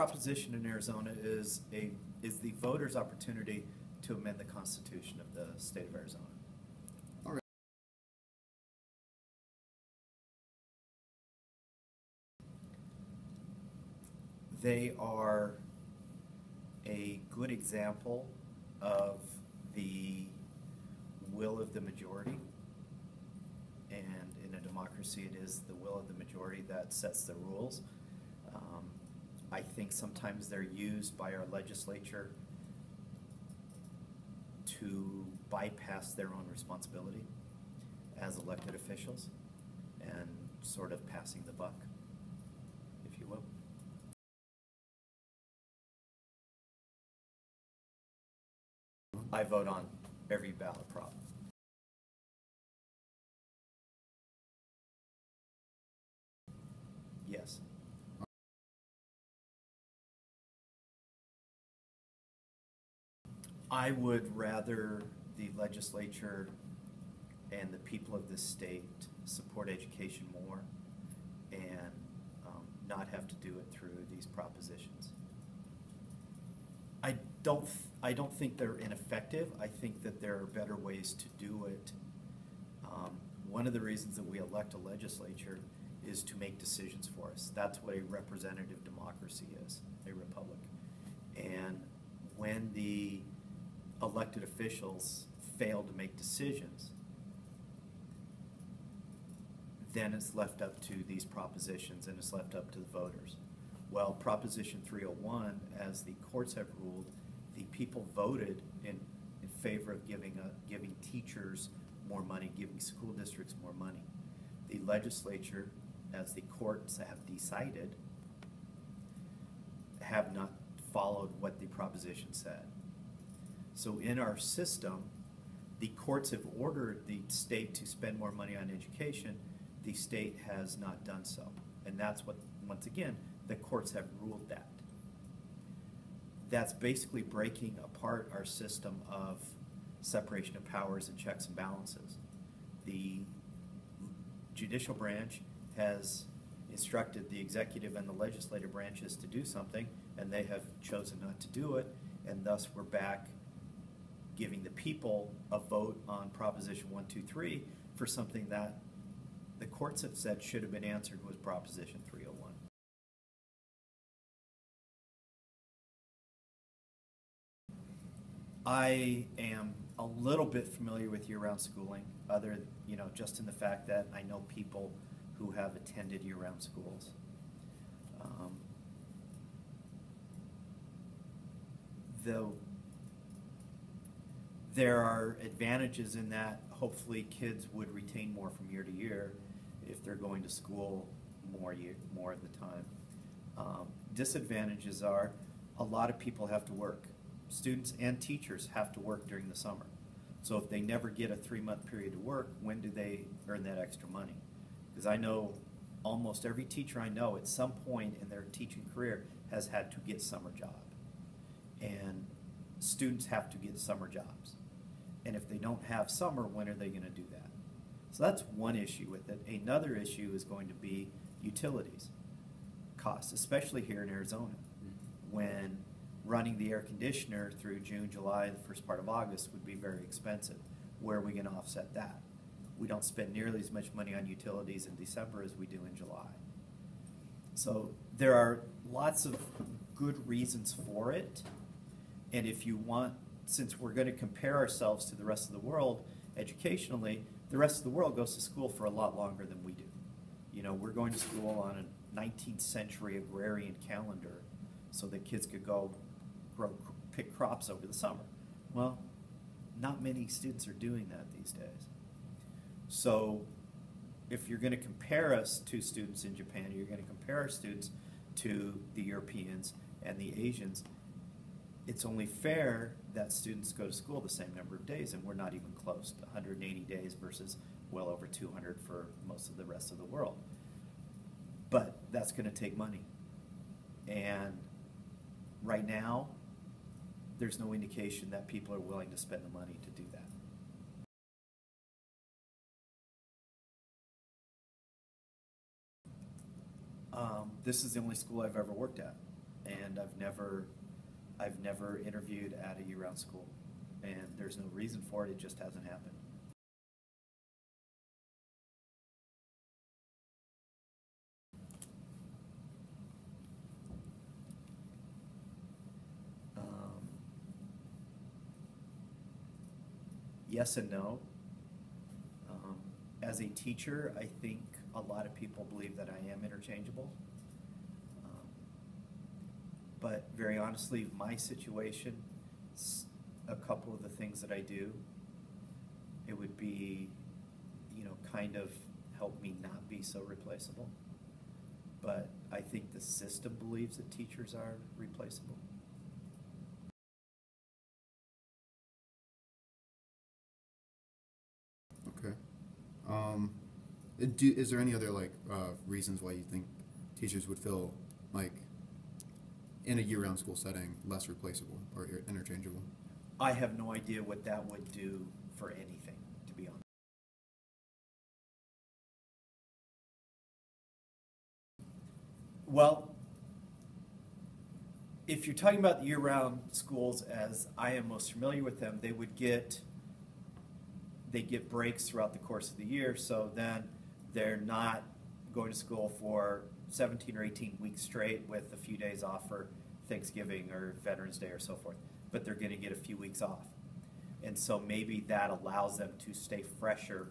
proposition in Arizona is the voters' opportunity to amend the Constitution of the state of Arizona. All right. They are a good example of the will of the majority, and in a democracy it is the will of the majority that sets the rules. I think sometimes they're used by our legislature to bypass their own responsibility as elected officials and sort of passing the buck, if you will. I vote on every ballot prop. Yes. I would rather the legislature and the people of this state support education more and not have to do it through these propositions. I don't think they're ineffective. I think that there are better ways to do it. One of the reasons that we elect a legislature is to make decisions for us. That's what a representative democracy is, a republic. And when the elected officials fail to make decisions, then it's left up to these propositions and it's left up to the voters. Well, Proposition 301, as the courts have ruled, the people voted in favor of giving teachers more money, giving school districts more money. The legislature, as the courts have decided, have not followed what the proposition said. So in our system, the courts have ordered the state to spend more money on education. The state has not done so. And that's what, once again, the courts have ruled that. That's basically breaking apart our system of separation of powers and checks and balances. The judicial branch has instructed the executive and the legislative branches to do something, and they have chosen not to do it, and thus we're back giving the people a vote on Proposition 123 for something that the courts have said should have been answered was Proposition 301. I am a little bit familiar with year-round schooling, just in the fact that I know people who have attended year-round schools. Though there are advantages in that hopefully kids would retain more from year to year if they're going to school more of the time. Disadvantages are a lot of people have to work. Students and teachers have to work during the summer. So if they never get a 3-month period to work, when do they earn that extra money? Because I know almost every teacher I know at some point in their teaching career has had to get summer job. And students have to get summer jobs. And if they don't have summer, when are they going to do that? So that's one issue with it. Another issue is going to be utilities costs, especially here in Arizona. When running the air conditioner through June, July, the first part of August would be very expensive. Where are we going to offset that? We don't spend nearly as much money on utilities in December as we do in July. So there are lots of good reasons for it. And if you want, since we're going to compare ourselves to the rest of the world educationally, the rest of the world goes to school for a lot longer than we do. We're going to school on a 19th century agrarian calendar so that kids could go pick crops over the summer. Well, not many students are doing that these days. So if you're going to compare us to students in Japan, you're going to compare our students to the Europeans and the Asians, it's only fair that students go to school the same number of days, and we're not even close to 180 days versus well over 200 for most of the rest of the world. But that's going to take money. And right now, there's no indication that people are willing to spend the money to do that. This is the only school I've ever worked at. and I've never interviewed at a year-round school, and there's no reason for it. It just hasn't happened. Yes and no. As a teacher, I think a lot of people believe that I am interchangeable. But very honestly, my situation, a couple of the things that I do, it would be, kind of help me not be so replaceable. But I think the system believes that teachers are replaceable. Okay. Is there any other reasons why you think teachers would feel like in a year-round school setting less replaceable or interchangeable? I have no idea what that would do for anything, to be honest. Well, if you're talking about year-round schools as I am most familiar with them, they get breaks throughout the course of the year, so then they're not going to school for 17 or 18 weeks straight with a few days off for Thanksgiving or Veterans Day or so forth, but they're going to get a few weeks off. And so maybe that allows them to stay fresher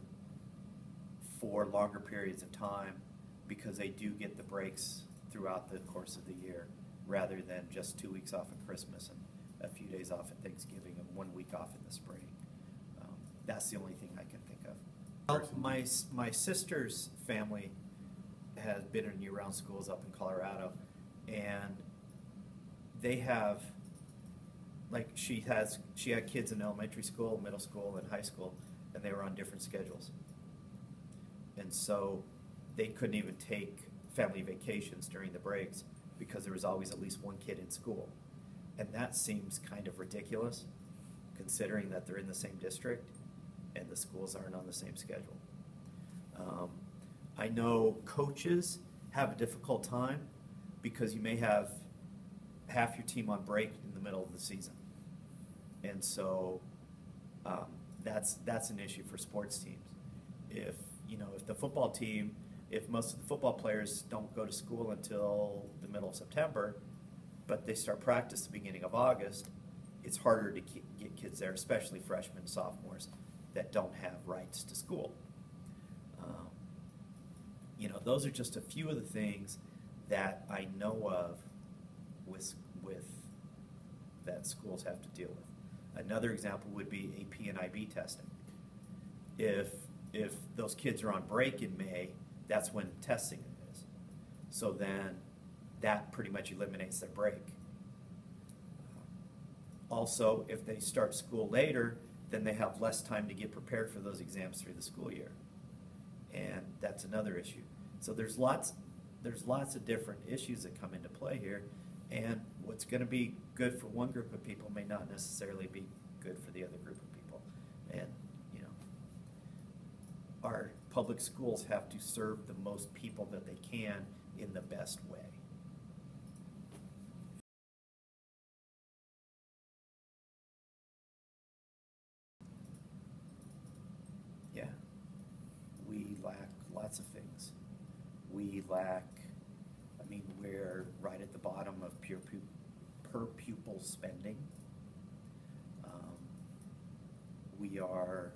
for longer periods of time because they do get the breaks throughout the course of the year rather than just 2 weeks off at Christmas and a few days off at Thanksgiving and 1 week off in the spring. That's the only thing I can think of. Well, my sister's family has been in year-round schools up in Colorado, and they have, she had kids in elementary school, middle school, and high school, and they were on different schedules. And so they couldn't even take family vacations during the breaks because there was always at least one kid in school. And that seems kind of ridiculous, considering that they're in the same district and the schools aren't on the same schedule. I know coaches have a difficult time because you may have half your team on break in the middle of the season. And so that's an issue for sports teams. If the football team, if most of the football players don't go to school until the middle of September, but they start practice at the beginning of August, it's harder to get kids there, especially freshmen and sophomores that don't have rights to school. Those are just a few of the things that I know of with that schools have to deal with. Another example would be AP and IB testing. If those kids are on break in May, that's when testing is. So then that pretty much eliminates their break. Also, if they start school later, then they have less time to get prepared for those exams through the school year. And that's another issue. So there's lots of different issues that come into play here, and what's going to be good for one group of people may not necessarily be good for the other group of people. And our public schools have to serve the most people that they can in the best way. Yeah, we lack lots of things. We're right at the bottom of per pupil spending. We are,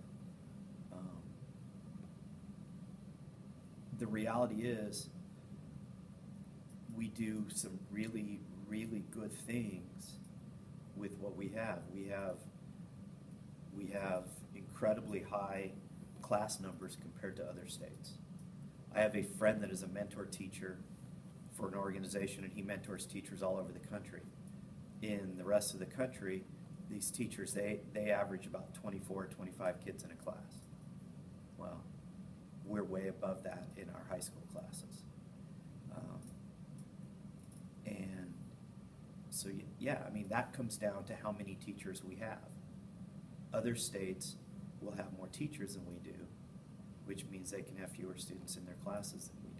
the reality is we do some really, really good things with what we have. We have incredibly high class numbers compared to other states. I have a friend that is a mentor teacher for an organization, and he mentors teachers all over the country. In the rest of the country, these teachers, they average about 24 or 25 kids in a class. Well, we're way above that in our high school classes. And so, yeah, that comes down to how many teachers we have. Other states will have more teachers than we do, which means they can have fewer students in their classes than we do.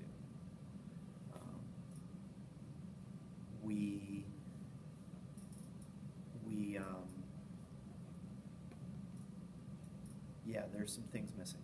yeah, there's some things missing.